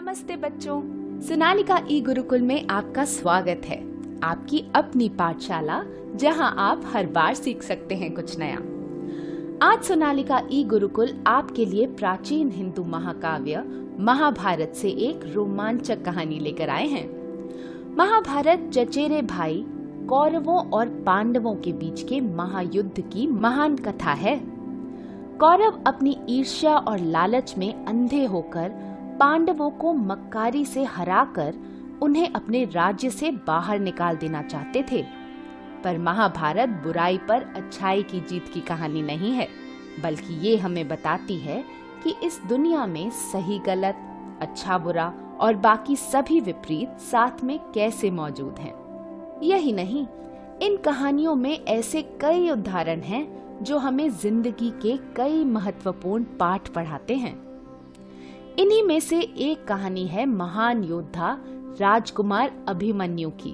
नमस्ते बच्चों, सोनालिका ई गुरुकुल में आपका स्वागत है। आपकी अपनी पाठशाला जहां आप हर बार सीख सकते हैं कुछ नया। आज सोनालिका ई गुरुकुल आपके लिए प्राचीन हिंदू महाकाव्य महाभारत से एक रोमांचक कहानी लेकर आए हैं। महाभारत चचेरे भाई कौरवों और पांडवों के बीच के महायुद्ध की महान कथा है। कौरव अपनी ईर्ष्या और लालच में अंधे होकर पांडवों को मक्कारी से हराकर उन्हें अपने राज्य से बाहर निकाल देना चाहते थे। पर महाभारत बुराई पर अच्छाई की जीत की कहानी नहीं है, बल्कि ये हमें बताती है कि इस दुनिया में सही गलत, अच्छा बुरा और बाकी सभी विपरीत साथ में कैसे मौजूद हैं। यही नहीं, इन कहानियों में ऐसे कई उदाहरण हैं जो हमें जिंदगी के कई महत्वपूर्ण पाठ पढ़ाते हैं। इन्हीं में से एक कहानी है महान योद्धा राजकुमार अभिमन्यु की,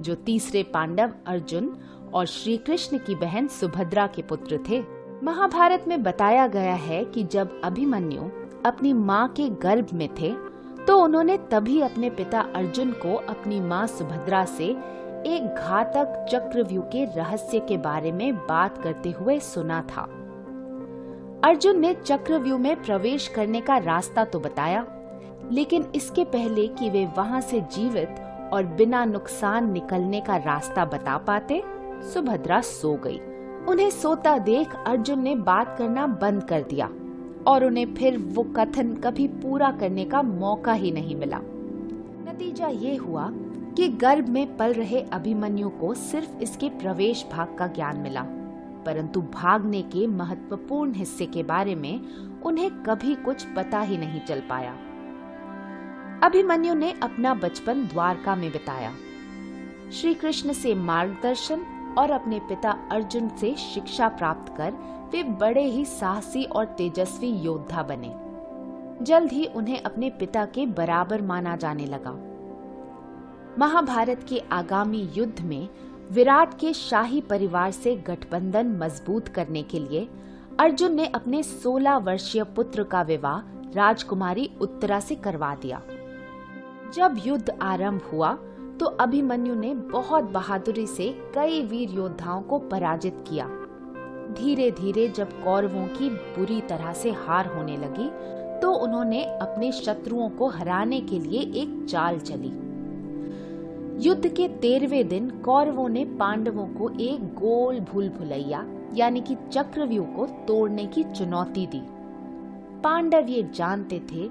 जो तीसरे पांडव अर्जुन और श्री कृष्ण की बहन सुभद्रा के पुत्र थे। महाभारत में बताया गया है कि जब अभिमन्यु अपनी माँ के गर्भ में थे, तो उन्होंने तभी अपने पिता अर्जुन को अपनी माँ सुभद्रा से एक घातक चक्रव्यूह के रहस्य के बारे में बात करते हुए सुना था। अर्जुन ने चक्रव्यूह में प्रवेश करने का रास्ता तो बताया, लेकिन इसके पहले कि वे वहां से जीवित और बिना नुकसान निकलने का रास्ता बता पाते, सुभद्रा सो गई। उन्हें सोता देख अर्जुन ने बात करना बंद कर दिया और उन्हें फिर वो कथन कभी पूरा करने का मौका ही नहीं मिला। नतीजा ये हुआ कि गर्भ में पल रहे अभिमन्यु को सिर्फ इसके प्रवेश भाग का ज्ञान मिला, परंतु भागने के महत्वपूर्ण हिस्से के बारे में उन्हें कभी कुछ पता ही नहीं चल पाया। अभिमन्यु ने अपना बचपन द्वारका में बिताया। श्री कृष्ण से मार्गदर्शन और अपने पिता अर्जुन से शिक्षा प्राप्त कर वे बड़े ही साहसी और तेजस्वी योद्धा बने। जल्द ही उन्हें अपने पिता के बराबर माना जाने लगा। महाभारत के आगामी युद्ध में विराट के शाही परिवार से गठबंधन मजबूत करने के लिए अर्जुन ने अपने 16 वर्षीय पुत्र का विवाह राजकुमारी उत्तरा से करवा दिया। जब युद्ध आरंभ हुआ तो अभिमन्यु ने बहुत बहादुरी से कई वीर योद्धाओं को पराजित किया। धीरे धीरे जब कौरवों की बुरी तरह से हार होने लगी, तो उन्होंने अपने शत्रुओं को हराने के लिए एक चाल चली। युद्ध के 13वें दिन कौरवों ने पांडवों को एक गोल भूल भुलैया यानी कि चक्रव्यूह को तोड़ने की चुनौती दी। पांडव ये जानते थे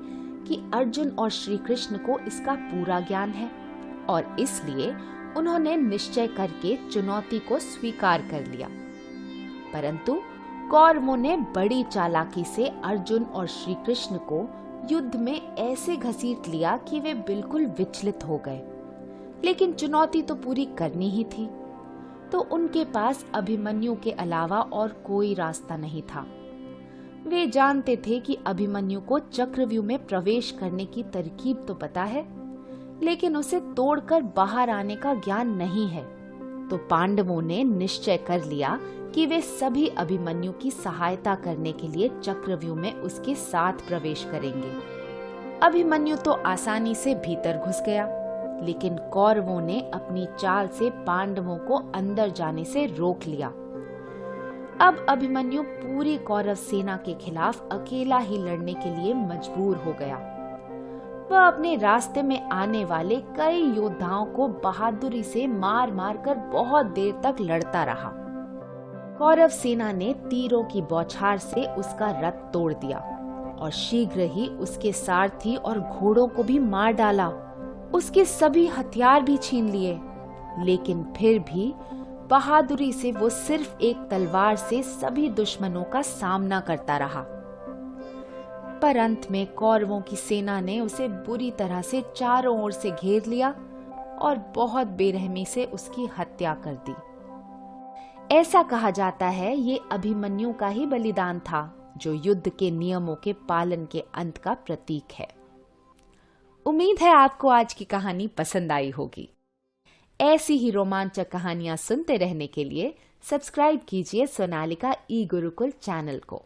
कि अर्जुन और श्री कृष्ण को इसका पूरा ज्ञान है और इसलिए उन्होंने निश्चय करके चुनौती को स्वीकार कर लिया। परंतु कौरवों ने बड़ी चालाकी से अर्जुन और श्री कृष्ण को युद्ध में ऐसे घसीट लिया कि वे बिल्कुल विचलित हो गए। लेकिन चुनौती तो पूरी करनी ही थी, तो उनके पास अभिमन्यु के अलावा और कोई रास्ता नहीं था। वे जानते थे कि अभिमन्यु को चक्रव्यूह में प्रवेश करने की तरकीब तो पता है, लेकिन उसे तोड़कर बाहर आने का ज्ञान नहीं है। तो पांडवों ने निश्चय कर लिया कि वे सभी अभिमन्यु की सहायता करने के लिए चक्रव्यूह में उसके साथ प्रवेश करेंगे। अभिमन्यु तो आसानी से भीतर घुस गया, लेकिन कौरवों ने अपनी चाल से पांडवों को अंदर जाने से रोक लिया। अब अभिमन्यु पूरी कौरव सेना के खिलाफ अकेला ही लड़ने के लिए मजबूर हो गया। वह अपने रास्ते में आने वाले कई योद्धाओं को बहादुरी से मार मार कर बहुत देर तक लड़ता रहा। कौरव सेना ने तीरों की बौछार से उसका रथ तोड़ दिया और शीघ्र ही उसके सारथी और घोड़ों को भी मार डाला। उसके सभी हथियार भी छीन लिए, लेकिन फिर भी बहादुरी से वो सिर्फ एक तलवार से सभी दुश्मनों का सामना करता रहा। पर अंत में कौरवों की सेना ने उसे बुरी तरह से चारों ओर से घेर लिया और बहुत बेरहमी से उसकी हत्या कर दी। ऐसा कहा जाता है ये अभिमन्यु का ही बलिदान था, जो युद्ध के नियमों के पालन के अंत का प्रतीक है। उम्मीद है आपको आज की कहानी पसंद आई होगी। ऐसी ही रोमांचक कहानियां सुनते रहने के लिए सब्सक्राइब कीजिए सोनालिका ई गुरुकुल चैनल को।